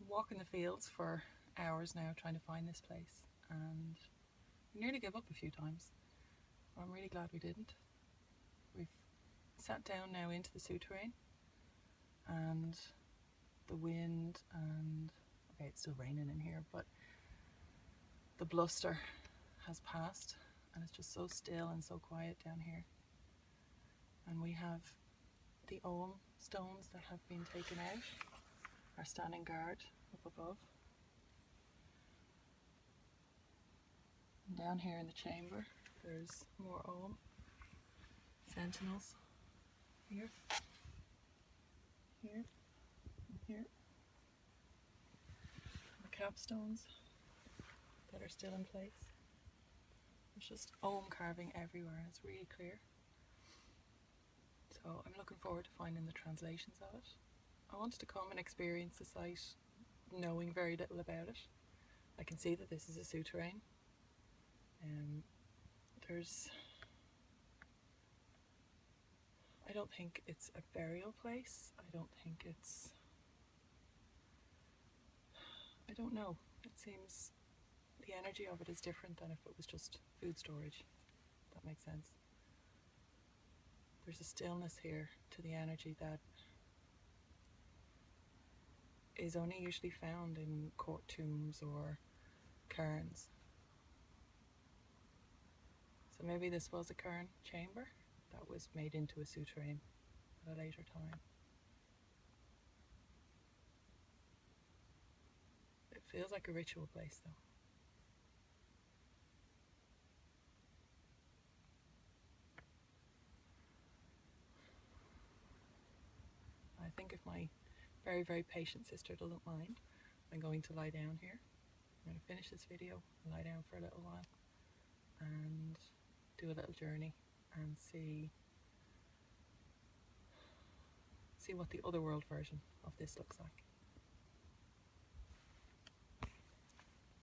walking the fields for hours now trying to find this place, and we nearly gave up a few times. I'm really glad we didn't. We've sat down now into the souterrain, and the wind and, okay, it's still raining in here, but the bluster has passed and it's just so still and so quiet down here. And we have the Ogham stones that have been taken out are standing guard up above. And down here in the chamber there's more Ogham sentinels here, here, and here. The capstones that are still in place. There's just Ogham carving everywhere and it's really clear. So I'm looking forward to finding the translations of it. I wanted to come and experience the site knowing very little about it. I can see that this is a souterrain. I don't think it's a burial place. I don't know. It seems the energy of it is different than if it was just food storage. If that makes sense. There's a stillness here to the energy that is only usually found in court tombs or cairns. So maybe this was a cairn chamber that was made into a souterrain at a later time. It feels like a ritual place though. I think if my very, very patient sister doesn't mind, I'm going to lie down here. I'm going to finish this video, lie down for a little while and do a little journey and see what the other world version of this looks like.